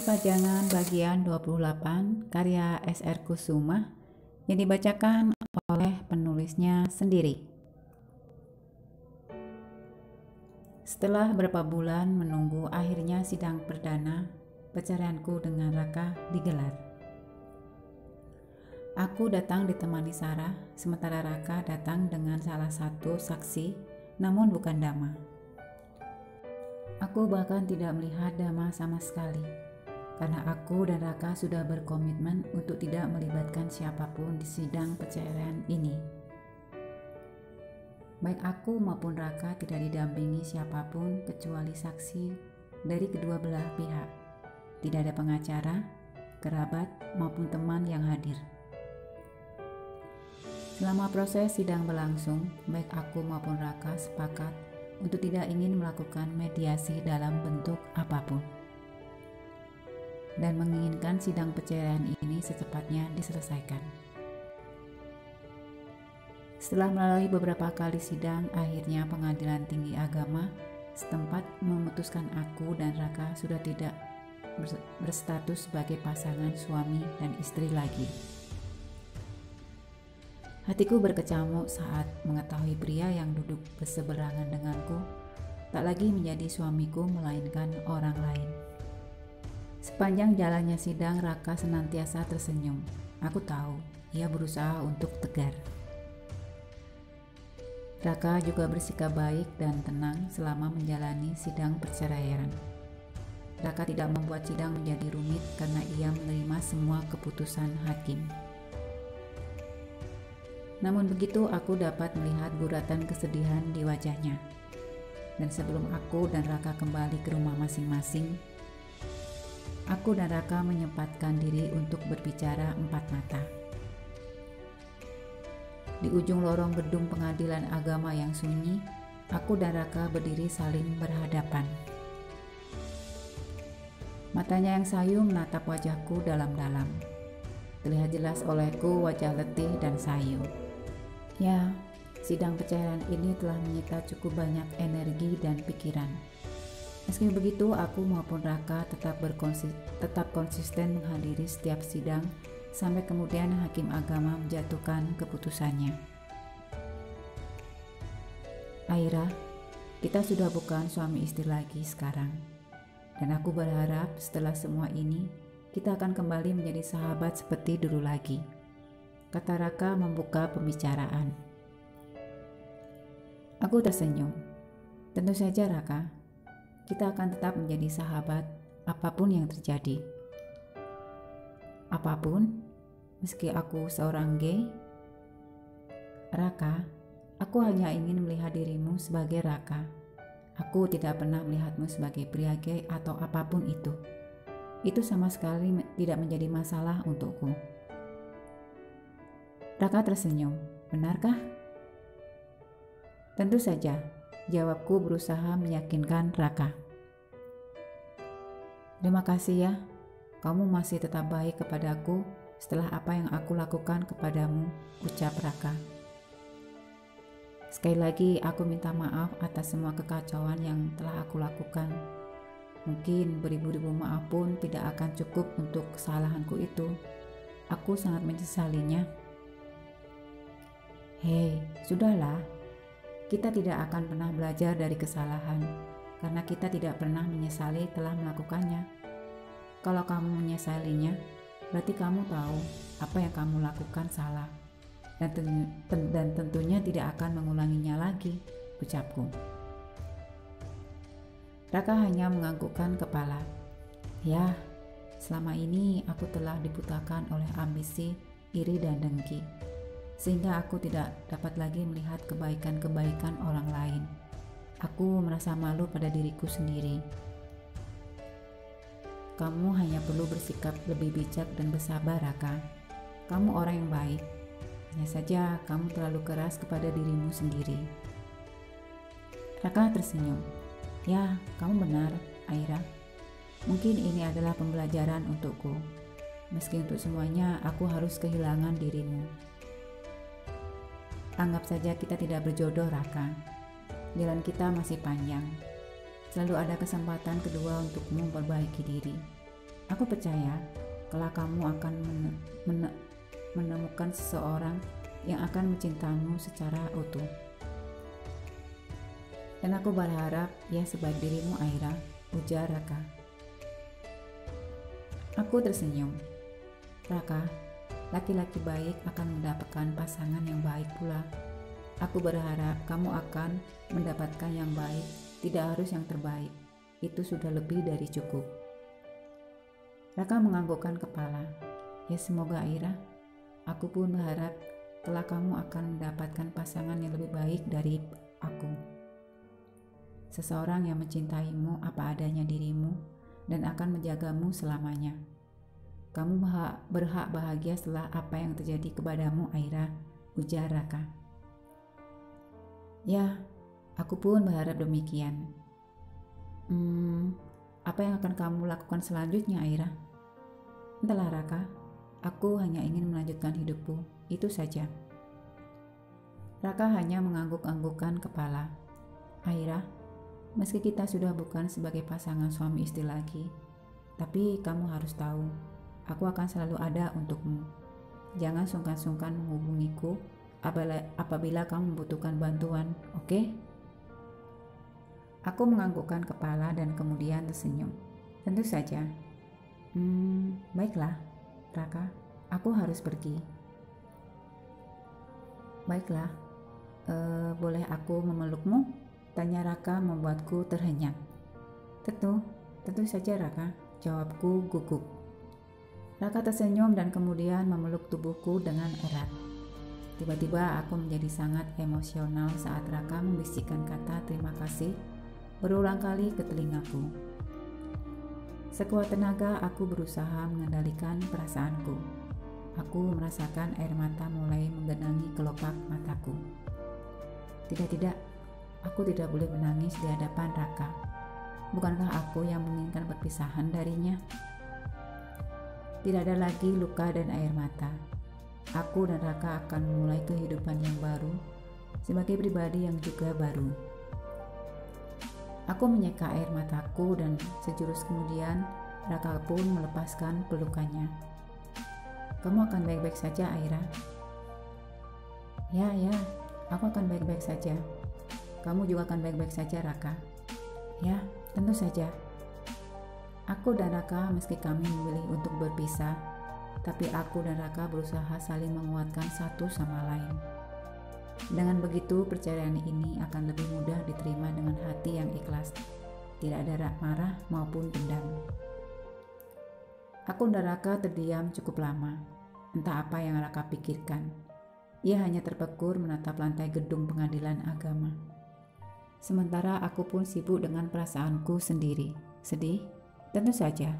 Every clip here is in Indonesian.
Pajangan bagian 28 karya S.R. Kusuma yang dibacakan oleh penulisnya sendiri. Setelah beberapa bulan menunggu, akhirnya sidang perdana perceraianku dengan Raka digelar. Aku datang ditemani Sarah, sementara Raka datang dengan salah satu saksi, namun bukan Dama. Aku bahkan tidak melihat Dama sama sekali, karena aku dan Raka sudah berkomitmen untuk tidak melibatkan siapapun di sidang perceraian ini. Baik aku maupun Raka tidak didampingi siapapun kecuali saksi dari kedua belah pihak. Tidak ada pengacara, kerabat, maupun teman yang hadir. Selama proses sidang berlangsung, baik aku maupun Raka sepakat untuk tidak ingin melakukan mediasi dalam bentuk apapun, dan menginginkan sidang perceraian ini secepatnya diselesaikan. Setelah melalui beberapa kali sidang, akhirnya Pengadilan Tinggi Agama setempat memutuskan aku dan Raka sudah tidak berstatus sebagai pasangan suami dan istri lagi. Hatiku berkecamuk saat mengetahui pria yang duduk berseberangan denganku tak lagi menjadi suamiku melainkan orang lain. Sepanjang jalannya sidang, Raka senantiasa tersenyum. Aku tahu ia berusaha untuk tegar. Raka juga bersikap baik dan tenang selama menjalani sidang perceraian. Raka tidak membuat sidang menjadi rumit karena ia menerima semua keputusan hakim. Namun begitu, aku dapat melihat guratan kesedihan di wajahnya. Dan sebelum aku dan Raka kembali ke rumah masing-masing, aku dan Raka menyempatkan diri untuk berbicara empat mata. Di ujung lorong gedung Pengadilan Agama yang sunyi, aku dan Raka berdiri saling berhadapan. Matanya yang sayu menatap wajahku dalam-dalam. Terlihat jelas olehku wajah letih dan sayu. Ya, sidang perceraian ini telah menyita cukup banyak energi dan pikiran. Meski begitu, aku maupun Raka tetap konsisten menghadiri setiap sidang sampai kemudian hakim agama menjatuhkan keputusannya. Aira, kita sudah bukan suami istri lagi sekarang. Dan aku berharap setelah semua ini, kita akan kembali menjadi sahabat seperti dulu lagi, kata Raka membuka pembicaraan. Aku tersenyum. Tentu saja Raka, kita akan tetap menjadi sahabat apapun yang terjadi. Apapun, meski aku seorang gay. Raka, aku hanya ingin melihat dirimu sebagai Raka. Aku tidak pernah melihatmu sebagai pria gay atau apapun itu. Itu sama sekali tidak menjadi masalah untukku. Raka tersenyum. Benarkah? Tentu saja, jawabku berusaha meyakinkan Raka. Terima kasih ya, kamu masih tetap baik kepadaku setelah apa yang aku lakukan kepadamu, ucap Raka. Sekali lagi aku minta maaf atas semua kekacauan yang telah aku lakukan. Mungkin beribu-ribu maaf pun tidak akan cukup untuk kesalahanku itu. Aku sangat menyesalinya. Hei, sudahlah. Kita tidak akan pernah belajar dari kesalahan, karena kita tidak pernah menyesali telah melakukannya. Kalau kamu menyesalinya, berarti kamu tahu apa yang kamu lakukan salah, dan tentunya tidak akan mengulanginya lagi, ucapku. Raka hanya menganggukkan kepala. Ya, selama ini aku telah dibutakan oleh ambisi, iri, dan dengki, sehingga aku tidak dapat lagi melihat kebaikan-kebaikan orang lain. Aku merasa malu pada diriku sendiri. Kamu hanya perlu bersikap lebih bijak dan bersabar, Raka. Kamu orang yang baik. Hanya saja kamu terlalu keras kepada dirimu sendiri. Raka tersenyum. Ya, kamu benar, Aira. Mungkin ini adalah pembelajaran untukku. Meski untuk semuanya aku harus kehilangan dirimu. Anggap saja kita tidak berjodoh, Raka. Jalan kita masih panjang. Selalu ada kesempatan kedua untukmu memperbaiki diri. Aku percaya kalau kamu akan menemukan seseorang yang akan mencintaimu secara utuh. Dan aku berharap ia sebaik dirimu, Aira, ujar Raka. Aku tersenyum. Raka, laki-laki baik akan mendapatkan pasangan yang baik pula. Aku berharap kamu akan mendapatkan yang baik, tidak harus yang terbaik. Itu sudah lebih dari cukup. Raka menganggukkan kepala. Ya semoga, Aira. Aku pun berharap kelak kamu akan mendapatkan pasangan yang lebih baik dari aku. Seseorang yang mencintaimu apa adanya dirimu dan akan menjagamu selamanya. Kamu berhak bahagia setelah apa yang terjadi kepadamu, Aira, ujar Raka. Ya, aku pun berharap demikian. Apa yang akan kamu lakukan selanjutnya, Aira? Entahlah, Raka. Aku hanya ingin melanjutkan hidupku, itu saja. Raka hanya mengangguk-anggukkan kepala. Aira, meski kita sudah bukan sebagai pasangan suami istri lagi, tapi kamu harus tahu, aku akan selalu ada untukmu. Jangan sungkan-sungkan menghubungiku apabila kamu membutuhkan bantuan, oke? Aku menganggukkan kepala dan kemudian tersenyum. Tentu saja. Baiklah, Raka, aku harus pergi. Baiklah, boleh aku memelukmu? Tanya Raka membuatku terhenyak. Tentu saja Raka, jawabku gugup. Raka tersenyum dan kemudian memeluk tubuhku dengan erat. Tiba-tiba aku menjadi sangat emosional saat Raka membisikkan kata terima kasih berulang kali ke telingaku. Sekuat tenaga aku berusaha mengendalikan perasaanku. Aku merasakan air mata mulai menggenangi kelopak mataku. Tidak, aku tidak boleh menangis di hadapan Raka. Bukankah aku yang menginginkan perpisahan darinya? Tidak ada lagi luka dan air mata. Aku dan Raka akan memulai kehidupan yang baru sebagai pribadi yang juga baru. Aku menyeka air mataku dan sejurus kemudian Raka pun melepaskan pelukannya. Kamu akan baik-baik saja, Aira? Ya, aku akan baik-baik saja. Kamu juga akan baik-baik saja, Raka. Ya, tentu saja. Aku dan Raka meski kami memilih untuk berpisah, tapi aku dan Raka berusaha saling menguatkan satu sama lain. Dengan begitu, perceraian ini akan lebih mudah diterima dengan hati yang ikhlas. Tidak ada marah maupun dendam. Aku dan Raka terdiam cukup lama. Entah apa yang Raka pikirkan. Ia hanya terpekur menatap lantai gedung pengadilan agama. Sementara aku pun sibuk dengan perasaanku sendiri. Sedih? Tentu saja.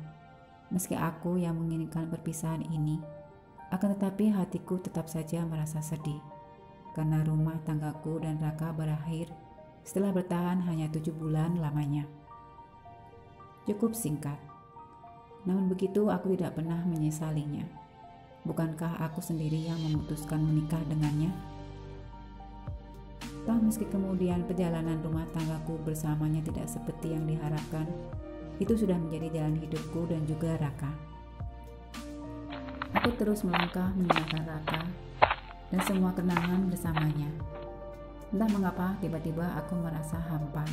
Meski aku yang menginginkan perpisahan ini, akan tetapi hatiku tetap saja merasa sedih. Karena rumah tanggaku dan Raka berakhir setelah bertahan hanya 7 bulan lamanya. Cukup singkat. Namun begitu aku tidak pernah menyesalinya. Bukankah aku sendiri yang memutuskan menikah dengannya? Toh meski kemudian perjalanan rumah tanggaku bersamanya tidak seperti yang diharapkan, itu sudah menjadi jalan hidupku dan juga Raka. Aku terus melangkah meninggalkan Raka dan semua kenangan bersamanya. Entah mengapa tiba-tiba aku merasa hampa.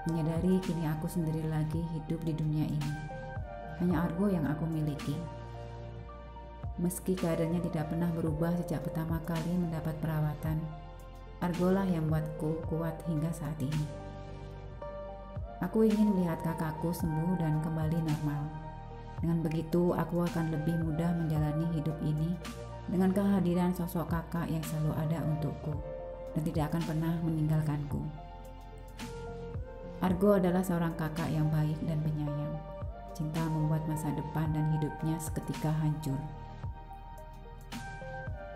Menyadari kini aku sendiri lagi hidup di dunia ini. Hanya Argo yang aku miliki. Meski keadaannya tidak pernah berubah sejak pertama kali mendapat perawatan, Argolah yang membuatku kuat hingga saat ini. Aku ingin melihat kakakku sembuh dan kembali normal. Dengan begitu, aku akan lebih mudah menjalani hidup ini dengan kehadiran sosok kakak yang selalu ada untukku dan tidak akan pernah meninggalkanku. Argo adalah seorang kakak yang baik dan penyayang. Cinta membuat masa depan dan hidupnya seketika hancur.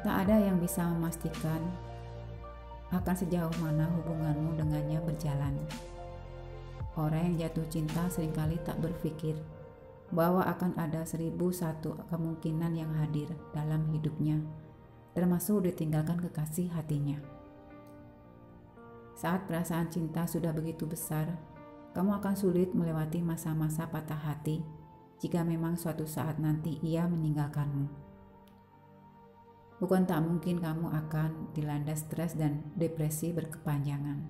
Tak ada yang bisa memastikan akan sejauh mana hubunganmu dengannya berjalan. Orang yang jatuh cinta seringkali tak berpikir bahwa akan ada 1001 kemungkinan yang hadir dalam hidupnya, termasuk ditinggalkan kekasih hatinya. Saat perasaan cinta sudah begitu besar, kamu akan sulit melewati masa-masa patah hati jika memang suatu saat nanti ia meninggalkanmu. Bukan tak mungkin kamu akan dilanda stres dan depresi berkepanjangan.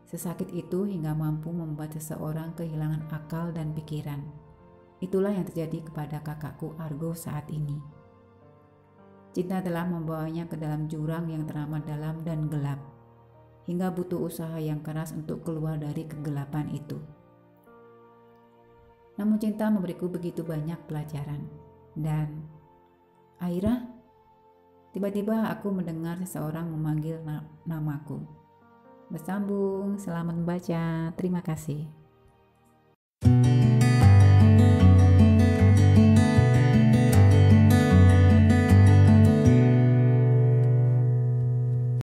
Sesakit itu hingga mampu membuat seseorang kehilangan akal dan pikiran. Itulah yang terjadi kepada kakakku Argo saat ini. Cinta telah membawanya ke dalam jurang yang teramat dalam dan gelap, hingga butuh usaha yang keras untuk keluar dari kegelapan itu. Namun cinta memberiku begitu banyak pelajaran. Dan Aira, tiba-tiba aku mendengar seseorang memanggil namaku. Bersambung, selamat membaca, terima kasih.